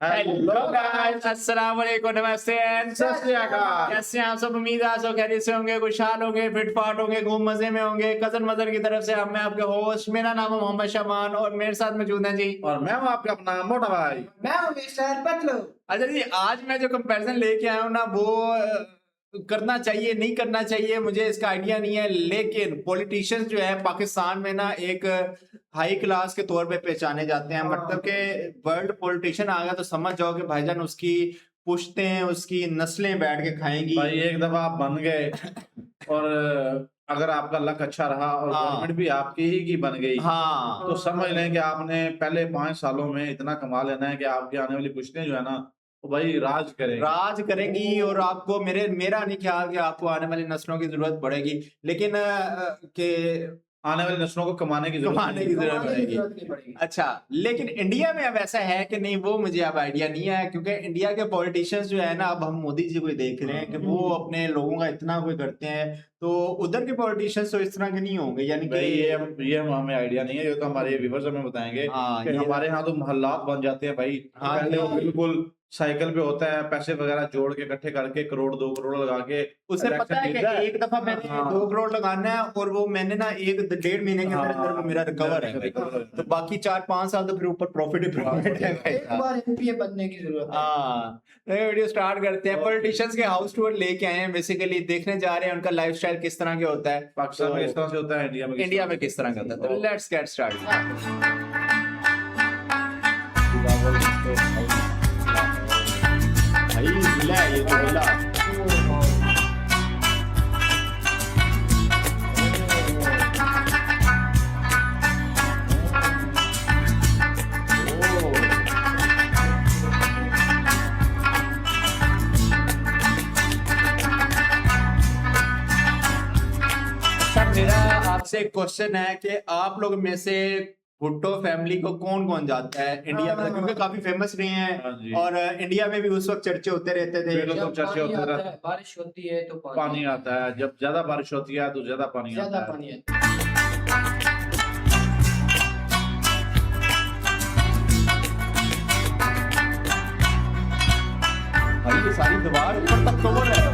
Hello guys, अस्सलाम वालेकुम, नमस्ते एंड सत श्री अकाल। कैसे हैं आप सब? उम्मीद है आप सब खैरियत से होंगे, खुशहाल होंगे, फिट फाट होंगे, खूब मजे में होंगे। कजन मदर की तरफ से मैं आपके होस्ट, मेरा नाम है मोहम्मद शमान और मेरे साथ मौजूद हैं जी। और मैं हूं आपका अपना मोटा भाई। मैं हूं मिस्टर पतलू। अच्छा जी, आज मैं जो कंपैरिजन लेके आया हूँ ना, वो करना चाहिए नहीं करना चाहिए मुझे इसका आइडिया नहीं है, लेकिन पॉलिटिशियंस जो है पाकिस्तान में ना एक हाई क्लास के तौर पे पहचाने जाते हैं। मतलब कि वर्ल्ड पॉलिटिशियन आ गया तो समझ जाओ कि भाईजान उसकी पुश्तें, उसकी नस्लें बैठ के खाएंगी। भाई एक दफा आप बन गए और अगर आपका लक अच्छा रहा और हाँ। गवर्नमेंट भी आपकी ही की बन गई, हाँ, तो समझ लें कि आपने पहले 5 सालों में इतना कमा लेना है कि आपकी आने वाली पुश्तें जो है ना, वो भाई राज करेंगी। राज करेंगी और आपको मेरा नहीं ख्याल कि आपको आने वाली नस्लों की जरूरत पड़ेगी, लेकिन के आने वाली नस्लों को कमाने की जरूरत कमाने नहीं की है। जरूरत कमाने की पड़ेगी। जरूरत नहीं पड़ेगी। अच्छा, लेकिन इंडिया में अब ऐसा है कि नहीं, वो मुझे अब आइडिया नहीं है, क्योंकि इंडिया के पॉलिटिशियंस जो है ना, अब हम मोदी जी को देख रहे हैं कि वो अपने लोगों का इतना कोई करते हैं, तो उधर के पॉलिटिशियंस तो इस तरह के नहीं होंगे। यानी भाई कि ये हमें आइडिया नहीं है, ये तो हमारे व्यूअर्स हमें बताएंगे हाँ, कि ये- हमारे यहाँ तो मोहल्लात बन जाते हैं भाई। हाँ, पहले वो हाँ। बिल्कुल साइकिल पे होता है, पैसे वगैरह जोड़ के इकट्ठे करके करोड़ 2 करोड़ लगा के उसे पता है कि जीता है। एक दफा मैंने हाँ। 2 करोड़ लगाना है और वो मैंने ना 1-1.5 महीने के अंदर अंदर वो मेरा रिकवर है भाई। तो बाकी 4-5 साल तो फिर ऊपर प्रॉफिट ही प्रॉफिट है भाई एक बार एमपीए बनने की जरूरत है। हाँ, तो ये वीडियो स्टार्ट करते हैं। पॉलिटिशियंस के हाउस टूर लेके आए हैं, बेसिकली देखने जा रहे हैं उनका लाइफस्टाइल किस तरह के होता है, पाकिस्तान में तो किस तरह से होता है, इंडिया में किस तरह का होता है। तो लेट्स गेट स्टार्टेड। भाई मिला है ये तो मिला। अच्छा, मेरा आपसे एक क्वेश्चन है कि आप लोग में से भुट्टो फैमिली को कौन कौन जानता है इंडिया में, क्योंकि काफी फेमस रहे हाँ जी। हैं और इंडिया में भी उस वक्त चर्चे होते रहते थे। बिल्कुल। जब चर्चे पानी होते आता रहते है, बारिश होती है तो पानी आता है, जब ज्यादा बारिश होती है तो ज्यादा पानी ज्यादा आता है। पानी आता है। भाई ये सारी दीवार ऊपर तक कवर है।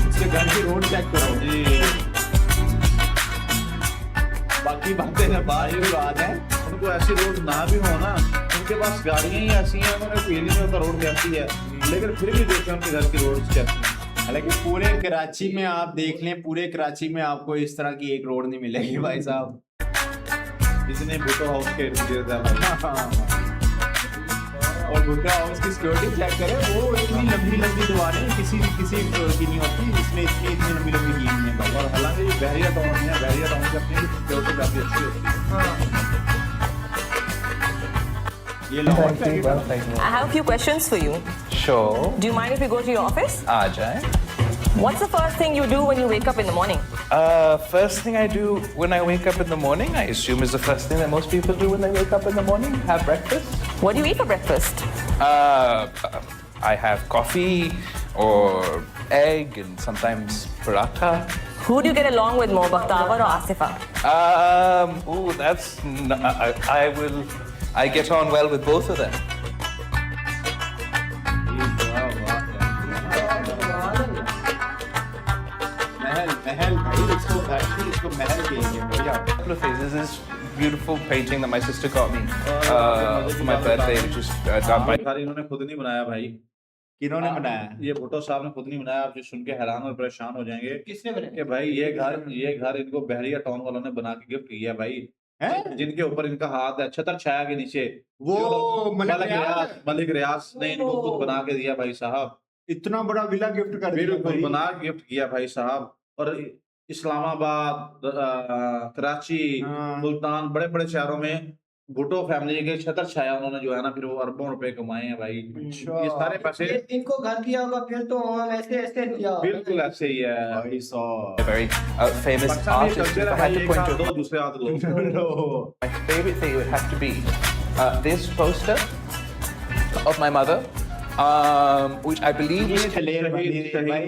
इसके घर की रोड चेक करो जी। बाकी बातें ना बात की बात है। उनको ऐसी रोड ना भी हो ना, उनके पास गाड़ियां ही ऐसी हैं, उन्होंने फील नहीं होता रोड कैसी है, लेकिन फिर भी देखें उनके घर की रोड कैसी है। हालांकि पूरे कराची में आप देख लें, पूरे कराची में आपको इस तरह की एक रोड नहीं मिलेगी भाई साहब। जितने भुट्टो हाउस के इर्द-गिर्द है भाई। और भुट्टा हाउस की सिक्योरिटी चेक करें, वो इतनी लंबी लंबी दीवारें किसी की नहीं होती, इसमें इतनी लंबी लंबी की है भाई। और हालांकि ये बहरिया टाउन है, बहरिया टाउन की अपनी सिक्योरिटी काफी अच्छी होती है। ये लाहौर का I have a few questions for you. Sure. Do you mind if we go to your office? आ जाए. What's the first thing you do when you wake up in the morning? First thing I do when I wake up in the morning, I assume is the first thing that most people do when they wake up in the morning, have breakfast. What do you eat for breakfast? I have coffee or egg and sometimes paratha. Who do you get along with more, Bakhtavar or Asifa? I get on well with both of them. महल भाई, इसको महल कहेंगे भैया। Couple of phases. This beautiful painting that my sister got me for my birthday, which is done by. सारी इन्होंने खुद नहीं बनाया भाई, किन्होंने बनाया? ये भुट्टो साहब ने खुद नहीं बनाया। आप जो सुन के हैरान और परेशान हो जाएंगे किसने बनाया? कि भाई ये घर इनको बहरिया टाउन वालों ने बना के गिफ्ट किया भाई, हैं? जिनके ऊपर इनका हाथ है छतर छाया के नीचे। वो जो मलिक मलिक रियाज ने इनको खुद बना के दिया भाई साहब। इतना बड़ा विला गिफ्ट कर दिया बिल्कुल भाई। बना के गिफ्ट किया भाई साहब। और इस्लामाबाद, कराची, हाँ। मुल्तान, बड़े बड़े शहरों में भुट्टो फैमिली के छतर छाया उन्होंने जो है ना, फिर वो अरबों रुपए कमाए हैं भाई। अच्छा। ये सारे पैसे इनको घर दिया होगा, फिर तो हम ऐसे ऐसे दिया होगा। बिल्कुल ऐसे ही है। भाई साहब। A very famous Pakistani artist. Culture If है I had भाई, to एक point हाथ to दो दूसरे हाथ लो। No. my favorite thing, would have to be this poster of my mother which I believe ये दलेर भाई, शहीद भाई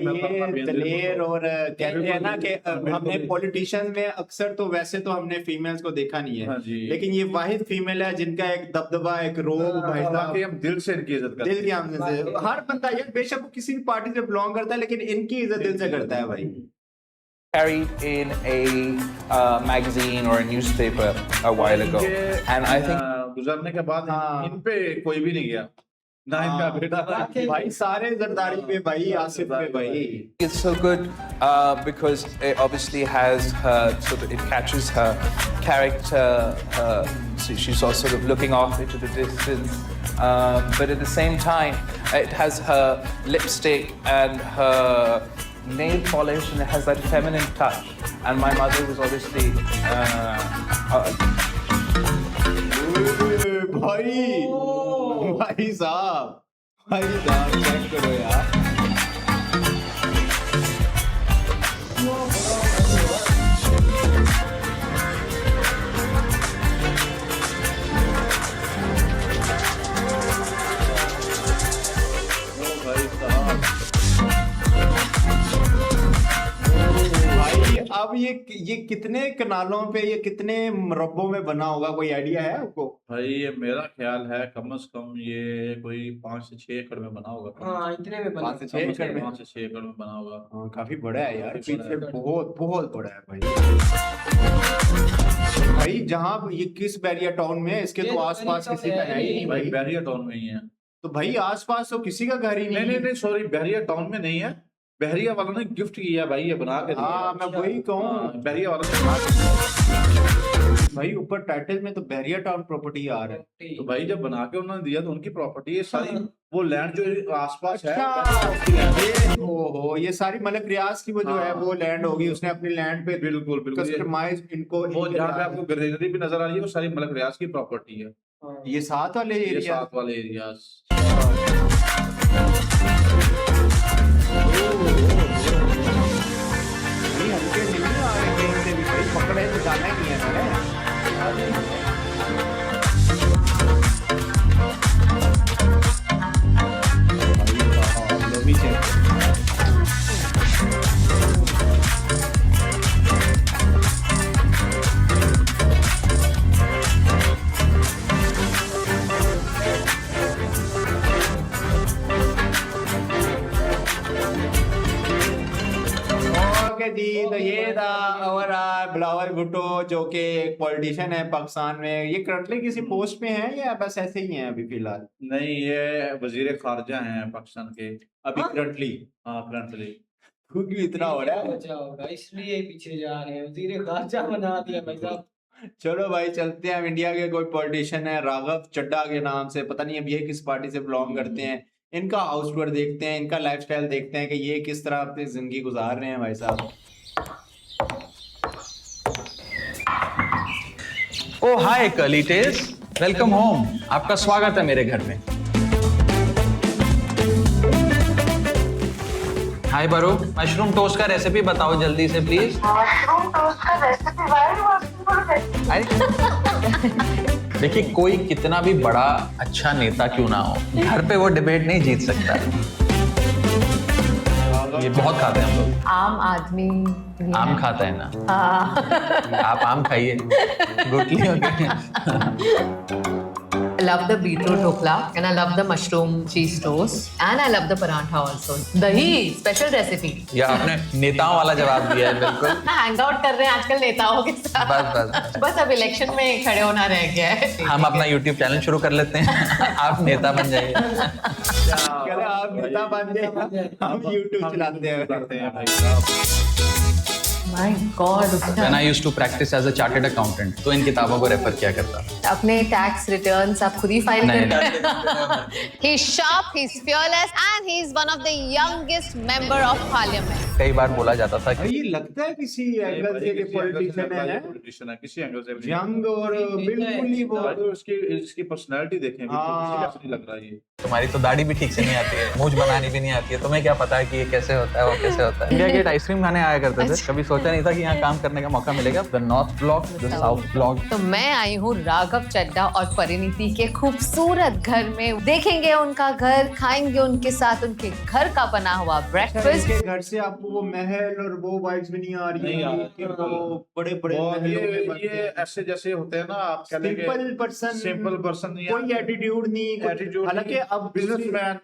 ये दलेर और कहते हैं ना कि हमने पॉलिटिशियन में अक्सर तो वैसे तो हमने फीमेल्स को देखा नहीं हाँ है, जी। लेकिन ये वाहिद फीमेल है जिनका एक दबदबा, एक रोब भाई साहब, बाकी हम दिल से इनकी इज्जत करते दिल की आमद से। हर बंदा यार बेशक वो किसी भी पार्टी से बिलोंग करता है, लेकिन इनकी इज्जत दिल से करता है भाई। carried in a magazine or a newspaper a while ago, and I think गुजरने के बाद हाँ। इन पे कोई भी नहीं गया, ना इनका बेटा ना भाई सारे जरदारी पे भाई, आसिफ पे भाई। it's so good because it obviously has her sort of, it catches her character. She's all sort of looking off into the distance, but at the same time, it has her lipstick and her nail polish, and it has that feminine touch. And my mother was obviously. भाई साहब check करो यार। भाई अब ये कितने कनालों पे, ये कितने मरब्बों में बना होगा, कोई आइडिया है आपको? भाई ये मेरा ख्याल है कम से कम ये कोई 5 से 6 एकड़ में बना होगा। हाँ इतने में बना 5 से 6 एकड़ में? 5 से 6 एकड़ में बना होगा। हाँ, काफी बड़ा है यार, काफी बड़ा पीछे है। बहुत बहुत बड़ा है भाई। भाई जहाँ ये किस बैरिया टाउन में है, इसके ये तो तो आसपास बैरिया किसी का टाउन है ही नहीं भाई भाई। बहरिया टाउन में ही है। तो भाई आसपास तो किसी का घर ही नहीं नहीं नहीं है। नहीं सॉरी, बहरिया टाउन में नहीं है, बहरिया वालों ने गिफ्ट किया भाई, ये बना के दिया। हाँ मैं वही कहूँ हाँ, बहरिया वालों ने बना के दिया। भाई, ऊपर टाइटल में तो बैरिया टाउन प्रॉपर्टी आ रहा है। तो भाई जब बना के उन्होंने दिया तो उनकी प्रॉपर्टी है सारी, वो लैंड जो आसपास है अच्छा, ओहो, ये सारी मलिक रियाज की वो जो है हाँ। वो लैंड होगी, उसने अपनी लैंड पे बिल्कुल बिल्कुल ये- कस्टमाइज इनको वो जहाँ पे आपको ग्रीनरी भी नजर आ रही है वो सारी मलिक रियाज की प्रॉपर्टी है। ये साथ वाले ये एरिया। साथ वाले एरियाज। नहीं हल्के नहीं आ रहे कहीं से भी भाई, पकड़े तो जाना ही नहीं है मैंने। ओके जी, तो ये था हमारा बिलावल भुट्टो जो कि एक पॉलिटिशियन है पाकिस्तान में। ये करंटली किसी पोस्ट पे है या बस ऐसे ही हैं अभी फिलहाल? नहीं ये वजीर खारजा हैं पाकिस्तान के अभी करंटली हाँ करंटली। क्योंकि इतना हो रहा है। बचा होगा इसलिए पीछे जा रहे हैं, वजीर खारजा बना दिया भाई साहब। चलो भाई चलते हैं। हम इंडिया के कोई पॉलिटिशियन है राघव चड्ढा के नाम से, पता नहीं अब ये किस पार्टी से बिलोंग करते हैं। इनका हाउस टूर देखते हैं, इनका लाइफस्टाइल देखते हैं कि ये किस तरह अपनी जिंदगी गुजार रहे हैं भाई साहब। ओ हाय कर्लीटेस, वेलकम होम। आपका स्वागत है मेरे घर में। हाय बरू, मशरूम टोस्ट का रेसिपी बताओ जल्दी से प्लीज। मशरूम टोस्ट का रेसिपी देखिए कोई कितना भी बड़ा अच्छा नेता क्यों ना हो, घर पे वो डिबेट नहीं जीत सकता। ये बहुत खाते हैं हम लोग। आम आदमी आम खाता है ना, हाँ। आप आम खाइए गुटली होगी। I love the beetroot dhokla and I love the mushroom cheese toast and I love the parantha also. Dahi special recipe. या आपने नेताओं वाला जवाब दिया है बिल्कुल। हैंग आउट कर रहे हैं आजकल नेताओं के साथ। बस बस अब इलेक्शन में खड़े होना रह गया है। हम अपना YouTube चैनल शुरू कर लेते हैं, आप नेता बन जाइए। कह रहे आप नेता बन जाए, हम यूट्यूब चलाते हैं भाई साहब। My God. When I used to practice as a chartered accountant, तो इन किताबों को रेफर किया करता था। अपने टैक्स रिटर्न्स आप खुद ही फाइल नहीं, करते हैं। He's sharp, he's fearless, and he's one of the youngest member of parliament. कई बार बोला जाता था भाई कि ये लगता है किसी एंगल से कि पॉलिटिशियन है, पॉलिटिशियन है किसी एंगल से भी नहीं। यंग और बिल्कुल ही वो। भाई तो इसकी पर्सनालिटी देखें बिल्कुल हाँ। किसी का नहीं लग रहा है ये। तुम्हारी तो दाढ़ी भी ठीक से नहीं आती है, मूंछ बनानी भी नहीं आती है, तुम्हें क्या पता है कि ये कैसे होता है वो कैसे होता है। इंडिया गेट आइसक्रीम खाने आया करते थे, कभी सोचा सोचा नहीं था कि यहाँ काम करने का मौका मिलेगा। The north block, the south block. तो मैं आई हूँ राघव चड्ढा और परिणीति के खूबसूरत घर में। देखेंगे उनका घर, खाएंगे उनके साथ उनके घर का बना हुआ ब्रेकफास्ट। इनके घर से आपको वो महल और वो वाइब्स भी नहीं आ रही नहीं आ है रही। कि वो बड़े बड़े ये ऐसे जैसे होते हैं ना, आप कह लेंगे सिंपल पर्सन, सिंपल पर्सन, कोई एटीट्यूड नहीं, एटीट्यूड। हालांकि अब बिजनेसमैन,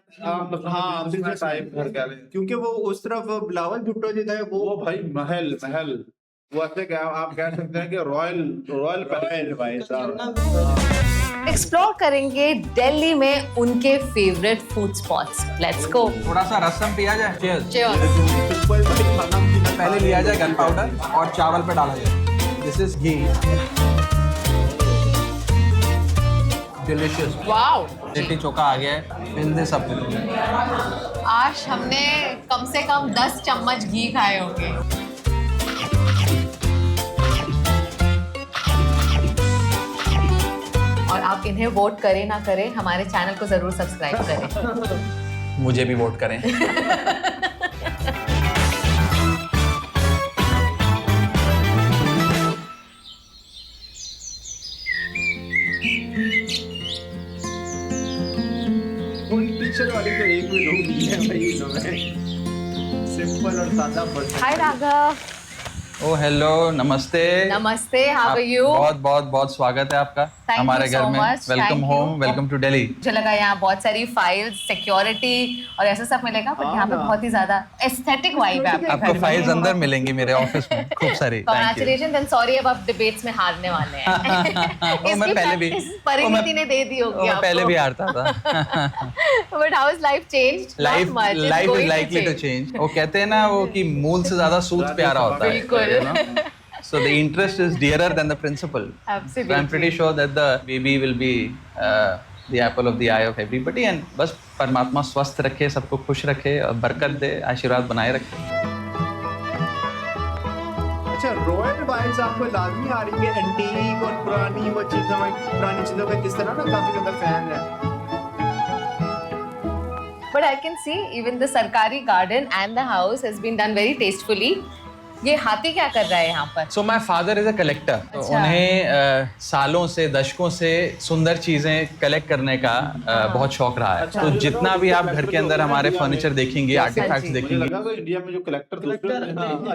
हाँ बिजनेस टाइप घर कह लें। क्योंकि वो उस तरफ बिलावल भुट्टो जो था वो भाई महल महल, वो ऐसे क्या आप कह सकते हैं कि रॉयल रॉयल रॉयल भाई साहब। एक्सप्लोर करेंगे दिल्ली में उनके favourite food spots. Let's go. थोड़ा सा रसम पिया जाए। Cheers। Cheers। सिंपल खाना पीना पहले लिया जाए गन पाउडर और चावल पे डाला जाए। This is ghee. Delicious. Wow. Litti chokha आ गया है। In this up. आज हमने कम से कम 10 चम्मच घी खाए होंगे। और आप इन्हें वोट करें ना करें, हमारे चैनल को जरूर सब्सक्राइब करें। मुझे भी वोट करें। टीचर वाली तो एक भी लोग नहीं है भाई इन्होंने। सिंपल और सादा पर्सन। हाय राघव। ओ हेलो, नमस्ते। नमस्ते, हाउ आर यू? बहुत बहुत बहुत स्वागत है आपका Thank हमारे you घर so में। much. Welcome Thank home, you. Welcome to Delhi. मुझे लगा यहाँ बहुत सारी फाइल्स, सिक्योरिटी और ऐसा सब मिलेगा, पर यहाँ पे बहुत ही ज्यादा एस्थेटिक वाइब है आपके आपको घर में। फाइल्स अंदर मिलेंगी मेरे ऑफिस में, खूब सारी। Thank you. Congratulations and sorry अब आप डिबेट्स में हारने वाले हैं। ओ, मैं पहले भी परिणीति ने दे दी होगी मैं पहले भी आपको। हारता था। But how is life changed? Life Not much. It's life going is to likely to change. Change. वो कहते हैं ना वो कि मूल से ज्यादा सूद प्यारा होता है। बिल्कुल। So the interest is dearer than the principal. Absolutely. So I'm pretty sure that the baby will be the apple of the eye of everybody. And बस परमात्मा स्वस्थ रखे, सबको खुश रखे और बरकत दे, आशीर्वाद बनाए रखे। अच्छा, रॉयल वाइब्स आपको लाजमी आ रही है एंटीक और पुरानी वो चीजों में, पुरानी चीजों का किस तरह ना काफी ज्यादा फैन है। But I can see even the Sarkari garden and the house has been done very tastefully. ये हाथी क्या कर रहा है यहाँ पर? So my father is a collector. तो अच्छा। उन्हें सालों से, दशकों से सुंदर चीजें कलेक्ट करने का बहुत शौक रहा है। तो जितना भी आप घर के अंदर हमारे फर्नीचर देखेंगे, आर्टिफैक्ट्स मुझे देखेंगे, लगा तो इंडिया में जो कलेक्टर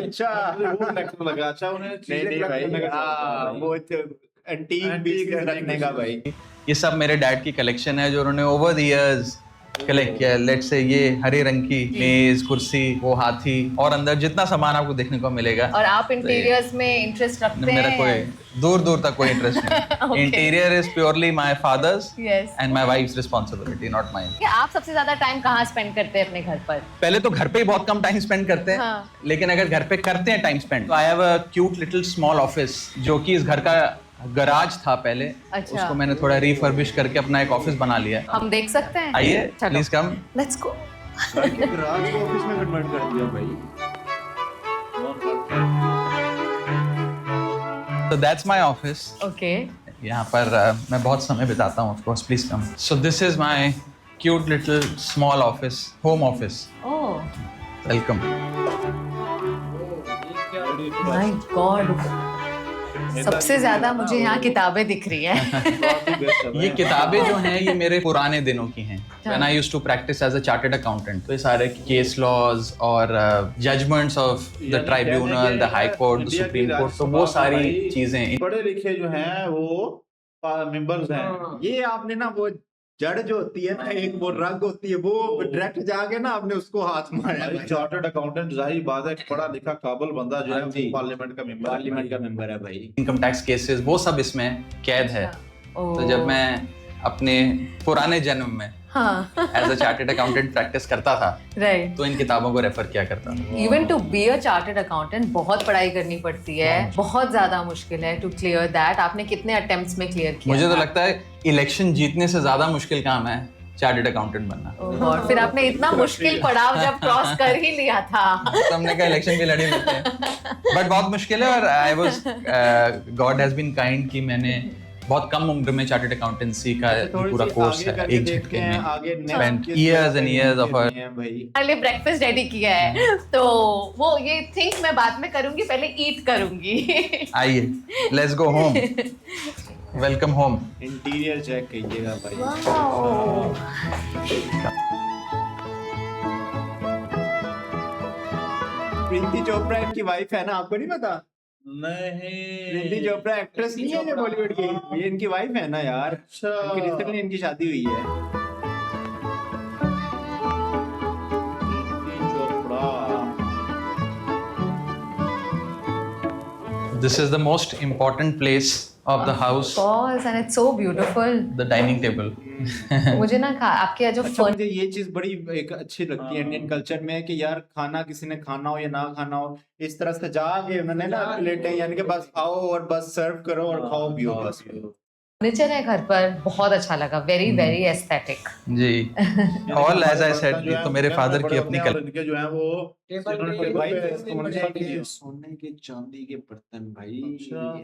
अच्छा वो कलेक्टर लगा। अच्छा, उन्हें नहीं चीजें नहीं collect करने भाई, का हाँ वो एंटीक पीस रखने का भाई। ये सब मेरे डैड की कलेक्शन है जो उन्होंने ओवर द इयर्स कलेक्ट किया है। लेट्स से ये हरे रंग की मेज, कुर्सी, वो हाथी और अंदर जितना सामान आपको देखने को मिलेगा। और आप इंटीरियर्स में इंटरेस्ट रखते मेरा हैं? कोई दूर दूर तक कोई इंटरेस्ट नहीं। Okay. Interior is purely my father's Yes. And my wives responsibility, not mine. कि आप सबसे ज्यादा टाइम कहाँ स्पेंड करते हैं अपने घर पर? पहले तो घर पे ही बहुत कम टाइम स्पेंड करते हैं। हाँ। लेकिन अगर घर पे करते हैं टाइम स्पेंड, तो I have a cute little small office जो कि इस घर का गराज था पहले। अच्छा। उसको मैंने थोड़ा रिफर्बिश करके अपना एक ऑफिस बना लिया है। हम देख सकते हैं? आइए, चलो। Please come. Let's go. राज को ऑफिस में कन्वर्ट कर दिया भाई। So that's my office. Okay. यहाँ पर मैं बहुत समय बिताता हूँ, of course, please come. So this is my cute little small office, home office. Oh Welcome. My God, सबसे ज्यादा मुझे यहाँ किताबें दिख रही हैं। ये किताबें जो हैं ये मेरे पुराने दिनों की हैं। When I used to practice as a chartered accountant, तो ये सारे केस लॉज और judgements of the tribunal, the high court, the supreme court, तो वो सारी चीजें। पढ़े लिखे जो हैं वो मेंबर्स हैं। ये आपने ना वो जड़ जो होती है ना, एक वो रग होती है, वो डायरेक्ट जाके ना आपने उसको हाथ मारा है। चार्टर्ड अकाउंटेंट जाहिर बात है, पढ़ा लिखा काबिल बंदा जो है हाँ जी। वो पार्लियामेंट का मेंबर पार्लियामेंट का मेंबर है भाई। इनकम टैक्स केसेस वो सब इसमें कैद है। तो जब मैं अपने पुराने जन्म में हाँ as a chartered accountant practice करता था, राइट। तो इन किताबों को रेफर किया करता था। Even to be a chartered accountant बहुत पढ़ाई करनी पड़ती है, बहुत ज्यादा मुश्किल है टू क्लियर दैट। आपने कितने अटेम्प्ट्स में क्लियर किया? मुझे तो लगता है इलेक्शन जीतने से ज्यादा मुश्किल काम है चार्टर्ड अकाउंटेंट बनना। Oh God, फिर आपने इतना मुश्किल पड़ाव जब क्रॉस कर ही लिया था। तो हमने कहा इलेक्शन भी लड़ ही लेते हैं, बट बहुत मुश्किल है। और I was God has been kind कि मैंने बहुत कम उम्र में चार्टर्ड अकाउंटेंसी का थोड़ी पूरा सी कोर्स आगे है करके एक देखते झटके हैं, में आगे spent next years and years of her हैं भाई। पहले ब्रेकफास्ट रेडी किया है तो वो ये थिंक मैं बाद में करूंगी, पहले ईट करूंगी। आइए let's go home welcome home interior check कीजिएगा भाई। प्रीति चोपड़ा इनकी वाइफ है ना, आपको नहीं पता? नहीं प्रीति चोपड़ा एक्ट्रेस नहीं है बॉलीवुड की, ये इनकी वाइफ है ना यार। अच्छा इनकी रिसेंटली इनकी शादी हुई है। Preeti Chopra this is the most important place of the house, course, and it's so beautiful. the dining table. मुझे ना आपके यहाँ जो अच्छा, मुझे ये चीज बड़ी एक अच्छी लगती है इंडियन कल्चर में कि यार खाना किसी ने खाना हो या ना खाना हो, इस तरह से जाके उन्होंने ना प्लेटें यानी कि बस आओ और बस सर्व करो और खाओ पियो बस। फर्नीचर है घर पर, बहुत अच्छा लगा, वेरी वेरी एस्थेटिक। जी ऑल एज आई सेड, ये तो मेरे फादर की अपनी कला। इनके जो है वो भाई सोने के चांदी के बर्तन भाई,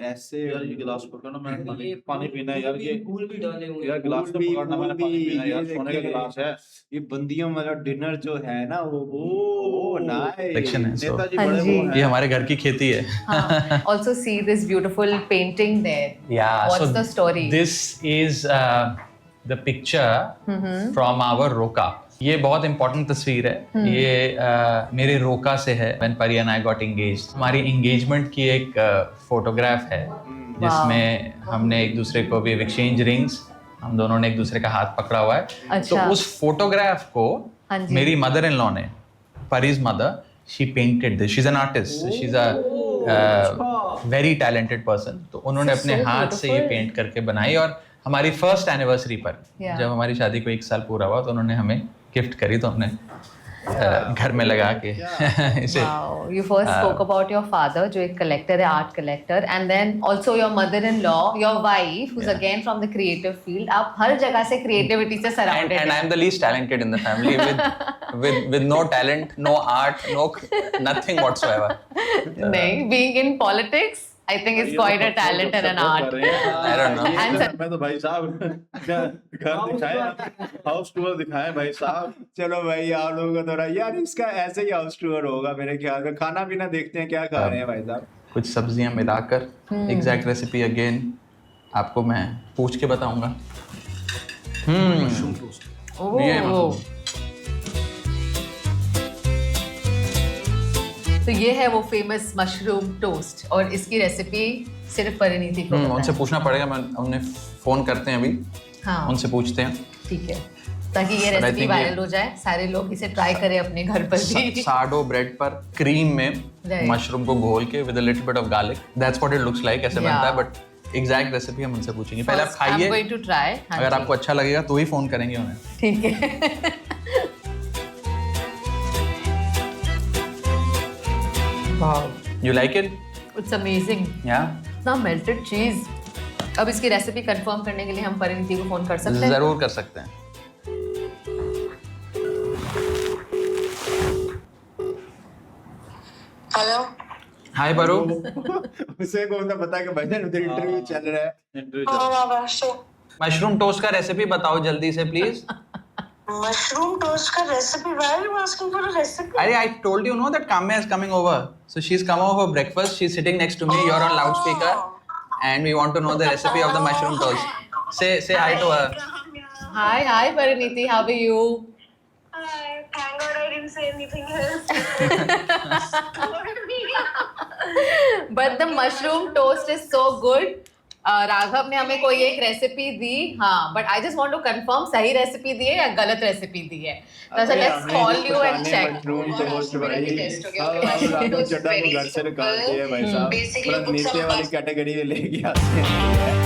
ऐसे यार ये गिलास पकड़ना, मैंने पानी पीना है यार, ये फूल भी डाले हुए यार गिलास तो पकड़ना, मैंने पानी पीना है यार, सोने का गिलास है। ये बंदियों वाला डिनर जो है ना वो नाइस Section है, so- नेताजी हाँ बड़े जी। वो ये हैं। हमारे घर की खेती है। हाँ, also see this beautiful painting there. Yeah, What's so the story? This is the picture from our roka. ये बहुत इंपॉर्टेंट तस्वीर है। ये मेरे रोका से है। When Pari and I got engaged, हमारी एंगेजमेंट की एक फोटोग्राफ है जिसमें हमने एक दूसरे को भी एक्सचेंज रिंग्स, हम दोनों ने एक दूसरे का हाथ पकड़ा हुआ है। अच्छा। तो उस फोटोग्राफ को हाँ जी। मेरी मदर इन लॉ ने, Pari's mother, she painted this. She's an artist. She's a very talented person. तो उन्होंने अपने So हाथ से ये beautiful. पेंट करके बनाई और हमारी फर्स्ट एनिवर्सरी पर Yeah. जब हमारी शादी को 1 साल पूरा हुआ तो उन्होंने हमें गिफ्ट करी, तो हमने घर में लगा के इसे Wow, you first spoke about your father, जो एक collector है, art collector, and then also your mother-in-law, your wife, who's again from the creative field. आप हर जगह से creativity से surrounded and हैं। I'm the least talented in the family with no talent, no art, nothing whatsoever. नहीं, being in politics, I think it's quite a talent and an art. I don't know. And मैं तो भाई साहब घर दिखाए, house tour दिखाए भाई साहब। चलो भाई आप लोगों का थोड़ा यार इसका ऐसे ही हाउस टूर होगा मेरे ख्याल में। खाना पीना देखते हैं क्या खा रहे हैं भाई साहब। कुछ सब्जियां मिलाकर एग्जैक्ट रेसिपी अगेन आपको मैं पूछ के बताऊंगा। ये oh, तो ये है वो फेमस मशरूम टोस्ट और इसकी रेसिपी सिर्फ परिणीति को पता उनसे है। पूछना पड़ेगा, मैं उन्हें फोन करते हैं अभी, हाँ, उनसे पूछते हैं। ठीक है, ताकि ये But I recipe think viral ये- हो जाए, सारे लोग इसे ट्राई करें अपने घर पर भी। साडो ब्रेड पर क्रीम में Right. मशरूम को घोल के with a little bit of garlic, that's what it looks like, ऐसे Yeah. बनता है। बट एग्जैक्ट रेसिपी हम उनसे पूछेंगे। पहले आप First, I'm खाइए, going to try. हाँ अगर जी, आपको अच्छा लगेगा तो ही फोन करेंगे उन्हें। ठीक है। Wow, you like it? it's amazing. या इतना melted cheese. अब इसकी रेसिपी कंफर्म करने के लिए हम परिणीति को फोन कर सकते हैं? जरूर कर सकते हैं। हेलो हाय बरू। उसे कौन सा पता है कि भाईजान उधर इंटरव्यू चल रहा है। इंटरव्यू हाँ चल- महाराष्ट्र मशरूम टोस्ट का रेसिपी बताओ जल्दी से प्लीज। मशरूम टोस्ट का recipe why are you asking for a recipe अरे I told you no that Kamya is coming over. So she's come over for breakfast. She's sitting next to me. You're on loudspeaker, and we want to know the recipe of the mushroom toast. Say hi to her. Hi Parineeti, how are you? Thank God I didn't say anything else But the mushroom toast is so good. Raghav ने हमें कोई एक recipe दी, हाँ, but I just want to confirm सही recipe दी है या गलत रेसिपी दी है। तो ऐसा let's call you and check. Mushroom toast भाई टेस्ट हो गया। अब राघव चड्ढा को घर से निकाल दिए भाई साहब, Basically, पूरा books नीचे of वाली past- कैटेगरी में लेके आते हैं।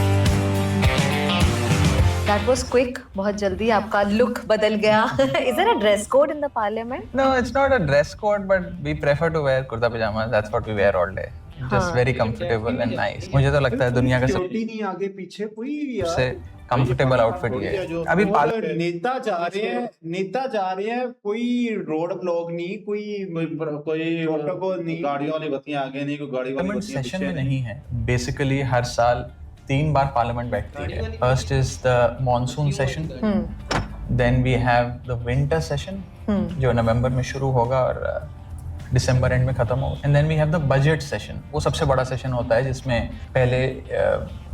That was quick, बहुत जल्दी आपका लुक बदल गया। Is there a dress code in the parliament? No, it's not a dress code, but we prefer to wear kurta pajamas. That's what we wear all day. Just very comfortable and nice. मुझे तो लगता है दुनिया का security नहीं आगे पीछे कोई यार। सबसे कंफर्टेबल आउटफिट ये है। अभी और नेता जा रहे हैं, कोई रोड ब्लॉक नहीं, कोई कोई गाड़ियों वाली बत्तियां आगे नहीं, कोई गाड़ी वाली पार्लियामेंट बत्तियां सेशन पीछे में नहीं है। बेसिकली हर साल 3 बार पार्लियामेंट बैठती है. First is the monsoon session, then we have the winter session जो नवंबर में शुरू होगा और दिसंबर एंड में खत्म होगा. And then we have the budget session. वो सबसे बड़ा सेशन होता है जिसमें पहले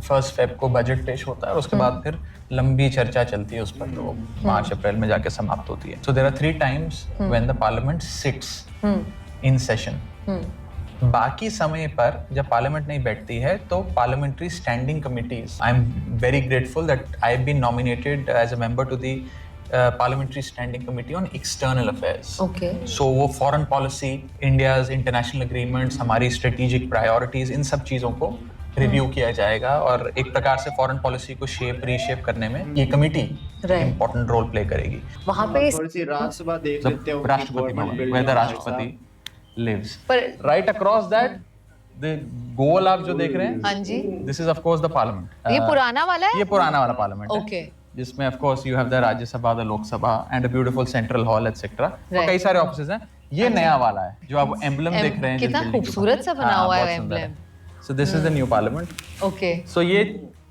1 फेब को बजट पेश होता है और उसके बाद फिर लंबी चर्चा चलती है उस पर, तो मार्च अप्रैल में जाके समाप्त होती है. So there are 3 times when the parliament sits in session. बाकी समय पर जब पार्लियामेंट नहीं बैठती है तो parliamentary standing committees, I am very grateful that I have been nominated as a member to the parliamentary standing committee on external affairs. Okay. So वो foreign policy, India's international agreements, हमारी strategic priorities, इन सब चीज़ों को review किया जाएगा और एक प्रकार से फॉरेन पॉलिसी को रीशेप करने में ये कमेटी इंपॉर्टेंट रोल प्ले करेगी. वहाँ पे थोड़ी सी राज्यसभा देख लेते हो. राष्ट्रपति भवन, where the राष्ट्रपति lives. पर Right across that, the गोल आप जो देख रहे हैं, हाँ जी, this is of course the parliament. ये पुराना वाला है. ये पुराना वाला पार्लियामेंट है. Okay. जिसमें of course you have the Rajya Sabha, the Lok Sabha and a beautiful central hall etcetera. Right. कई सारे ऑफिसेज हैं. ये नया वाला है जो आप एम्बलम देख रहे हैं. कितना खूबसूरत सा बना हुआ है emblem. So this is the new parliament. Okay. So ये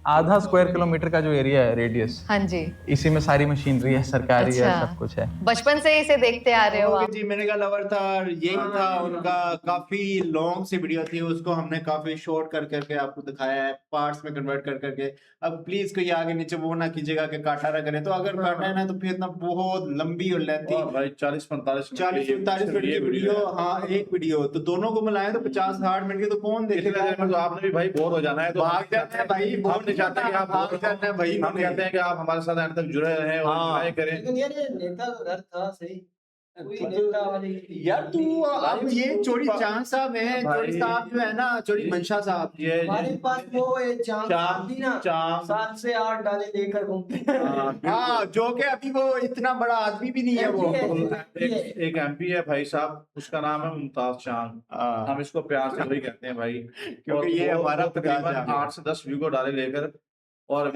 आधा स्क्वायर किलोमीटर का जो एरिया है, रेडियस, हाँ जी, इसी में सारी मशीनरी है, सरकारी है, अच्छा. सब कुछ है. बचपन से इसे देखते आ रहे हो ओके आप. जी, मैंने कहा लवर था, यही था उनका. काफी लॉन्ग सी वीडियो थी, उसको हमने काफी शॉर्ट कर करके आपको दिखाया है, पार्ट्स में कन्वर्ट कर करके. अब प्लीज कोई आगे नीचे वो ना कीजिएगा कि काटा ना करे. तो अगर काटना है ना तो फिर ना बहुत लंबी और लेंथी, भाई 40-45 40-45 मिनट की वीडियो. हाँ, एक वीडियो तो दोनों को मिलाए तो 50-60 मिनट की, तो कौन देखेगा. तो आपने भी भाई बोर हो जाना है, तो भाग जाते हैं भाई, हम नहीं चाहते कि आप भाग जाते हैं भाई. हम कहते हैं कि आप हमारे साथ एंड तक जुड़े रहें और हाँ. एंजॉय करें. लेकिन यार ये नेता का घर था सही. कोई नेता वाली यार तू अब ये चोरी चांद साहब है, चोरी साहब जो है ना, चोरी मंशा साहब. ये हमारे पास वो चांद थी ना, चांद 7 से 8 डाले लेकर घूमती. हाँ, जो कि अभी वो इतना बड़ा आदमी भी नहीं है वो. एक एमपी है भाई साहब, उसका नाम है मुमताज चांद. हम इसको प्यार से वही कहते हैं भाई, क्योंकि ये हमारा तकरीबन 8 से 10 वीगो डाले लेकर और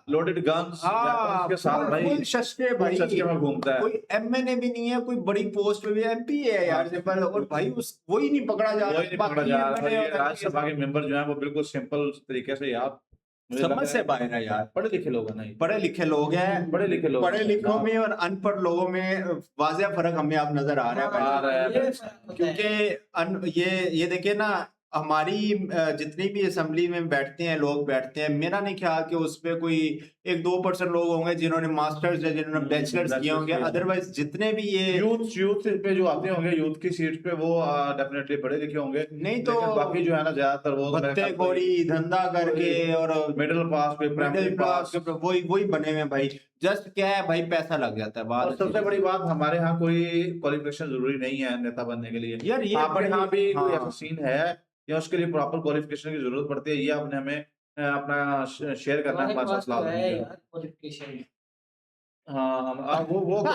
लोडेड गन्स के साथ भाई, फुल शस्त्रे भाई, शस्त्रे में घूमता है. कोई एमएनए भी नहीं है, कोई बड़ी पोस्ट पे भी, एमपी है यार सिंपल. और भाई उस वही नहीं पकड़ा जा वही नहीं पकड़ा जा रहा है. राज्यसभा के मेंबर जो है वो बिल्कुल सिंपल तरीके से यार समझ से बाहर है यार. पढ़े लिखे लोग हैं. नहीं, पढ़े लिखे लोग हैं. पढ़े लिखे लोग, पढ़े लिखों में और अनपढ़ लोगों में वाज़ेह फर्क हमें अब नजर आ रहा है. क्योंकि ये देखिए ना, हमारी जितनी भी असेंबली में बैठते हैं लोग बैठते हैं, मेरा नहीं ख्याल कि उस पे कोई 1-2% लोग होंगे जिन्होंने मास्टर्स या जिन्होंने बैचलर्स किए होंगे. अदरवाइज जितने भी ये यूथ पे जो आते होंगे, यूथ की सीट पे वो डेफिनेटली पढ़े लिखे होंगे. नहीं तो बाकी जो है ना ज्यादातर वो भत्तेखोरी धंधा करके और मिडिल क्लास पे, मिडिल क्लास के वही बने हुए भाई. जस्ट क्या है भाई, पैसा लग जाता है. और बात सबसे बड़ी बात, हमारे यहाँ कोई क्वालिफिकेशन जरूरी नहीं है नेता बनने के लिए. यार ये आपके यहाँ भी कोई हाँ. ऐसा सीन है या उसके लिए प्रॉपर क्वालिफिकेशन की जरूरत पड़ती है, ये आपने हमें अपना शेयर करना है हमारे साथ. सलाह है यार क्वालिफिकेशन. हाँ, वो है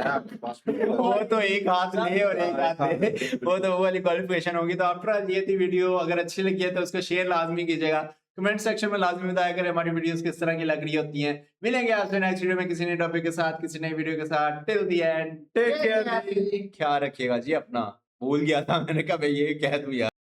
आपके पास. वो तो एक हाथ ले और एक हाथ ले, वो तो वो वाली क्वालिफिकेशन होगी. तो आफ्टर ये थी वीडियो, अगर अच्छी लगी है तो उसको शेयर लाजमी कीजिएगा. कमेंट सेक्शन में लाजमी बताया करें हमारी वीडियोस किस तरह की लग रही होती हैं. मिलेंगे आपसे नेक्स्ट वीडियो में किसी नए टॉपिक के साथ, किसी नई वीडियो के साथ. Till the end take care. ख्याल रखिएगा जी अपना. भूल गया था मैंने कहा भाई ये कह दूं यार.